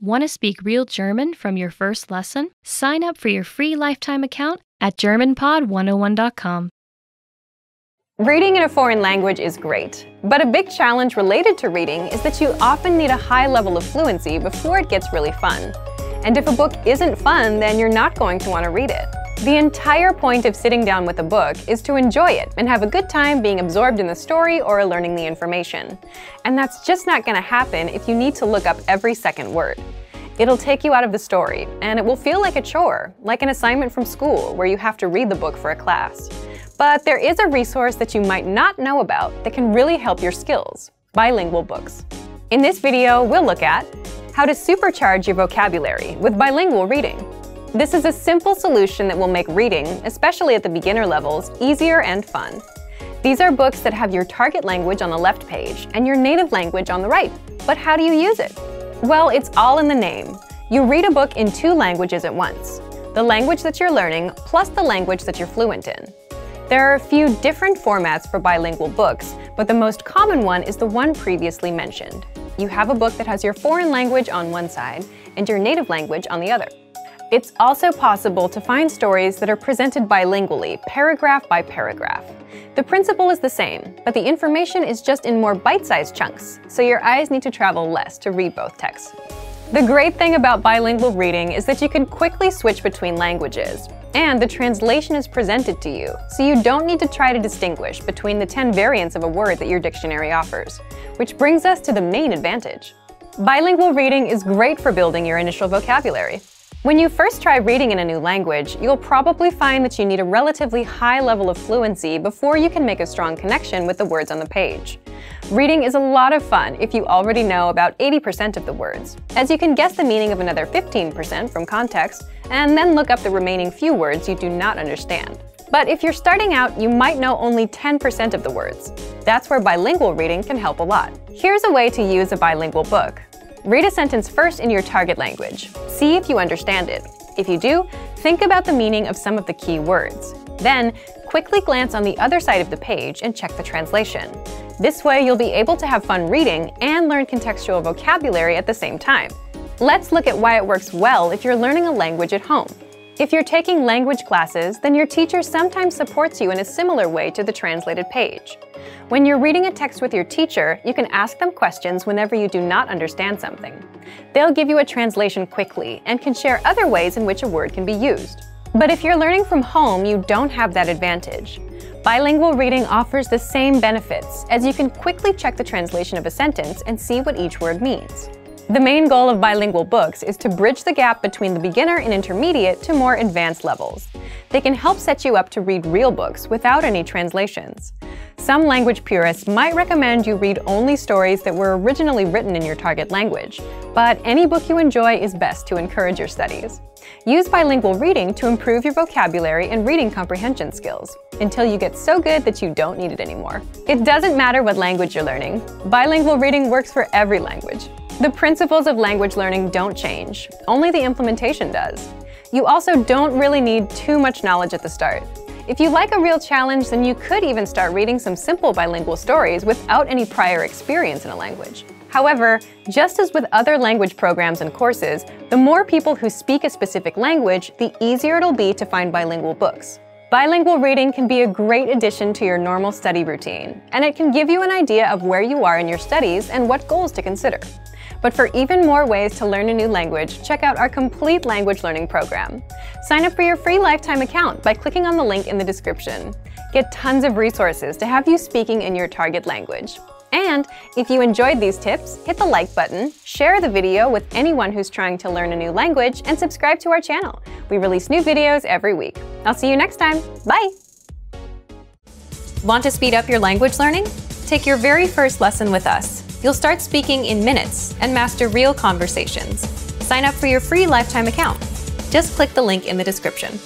Want to speak real German from your first lesson? Sign up for your free lifetime account at GermanPod101.com. Reading in a foreign language is great, but a big challenge related to reading is that you often need a high level of fluency before it gets really fun. And if a book isn't fun, then you're not going to want to read it. The entire point of sitting down with a book is to enjoy it and have a good time being absorbed in the story or learning the information. And that's just not going to happen if you need to look up every second word. It'll take you out of the story, and it will feel like a chore, like an assignment from school where you have to read the book for a class. But there is a resource that you might not know about that can really help your skills: bilingual books. In this video, we'll look at how to supercharge your vocabulary with bilingual reading. This is a simple solution that will make reading, especially at the beginner levels, easier and fun. These are books that have your target language on the left page and your native language on the right. But how do you use it? Well, it's all in the name. You read a book in two languages at once: the language that you're learning plus the language that you're fluent in. There are a few different formats for bilingual books, but the most common one is the one previously mentioned. You have a book that has your foreign language on one side and your native language on the other. It's also possible to find stories that are presented bilingually, paragraph by paragraph. The principle is the same, but the information is just in more bite-sized chunks, so your eyes need to travel less to read both texts. The great thing about bilingual reading is that you can quickly switch between languages, and the translation is presented to you, so you don't need to try to distinguish between the 10 variants of a word that your dictionary offers. Which brings us to the main advantage. Bilingual reading is great for building your initial vocabulary. When you first try reading in a new language, you'll probably find that you need a relatively high level of fluency before you can make a strong connection with the words on the page. Reading is a lot of fun if you already know about 80% of the words, as you can guess the meaning of another 15% from context, and then look up the remaining few words you do not understand. But if you're starting out, you might know only 10% of the words. That's where bilingual reading can help a lot. Here's a way to use a bilingual book. Read a sentence first in your target language. See if you understand it. If you do, think about the meaning of some of the key words. Then, quickly glance on the other side of the page and check the translation. This way, you'll be able to have fun reading and learn contextual vocabulary at the same time. Let's look at why it works well if you're learning a language at home. If you're taking language classes, then your teacher sometimes supports you in a similar way to the translated page. When you're reading a text with your teacher, you can ask them questions whenever you do not understand something. They'll give you a translation quickly and can share other ways in which a word can be used. But if you're learning from home, you don't have that advantage. Bilingual reading offers the same benefits, as you can quickly check the translation of a sentence and see what each word means. The main goal of bilingual books is to bridge the gap between the beginner and intermediate to more advanced levels. They can help set you up to read real books without any translations. Some language purists might recommend you read only stories that were originally written in your target language, but any book you enjoy is best to encourage your studies. Use bilingual reading to improve your vocabulary and reading comprehension skills, until you get so good that you don't need it anymore. It doesn't matter what language you're learning. Bilingual reading works for every language. The principles of language learning don't change, only the implementation does. You also don't really need too much knowledge at the start. If you like a real challenge, then you could even start reading some simple bilingual stories without any prior experience in a language. However, just as with other language programs and courses, the more people who speak a specific language, the easier it'll be to find bilingual books. Bilingual reading can be a great addition to your normal study routine, and it can give you an idea of where you are in your studies and what goals to consider. But for even more ways to learn a new language, check out our complete language learning program. Sign up for your free lifetime account by clicking on the link in the description. Get tons of resources to have you speaking in your target language. And if you enjoyed these tips, hit the like button, share the video with anyone who's trying to learn a new language, and subscribe to our channel. We release new videos every week. I'll see you next time. Bye! Want to speed up your language learning? Take your very first lesson with us. You'll start speaking in minutes and master real conversations. Sign up for your free lifetime account. Just click the link in the description.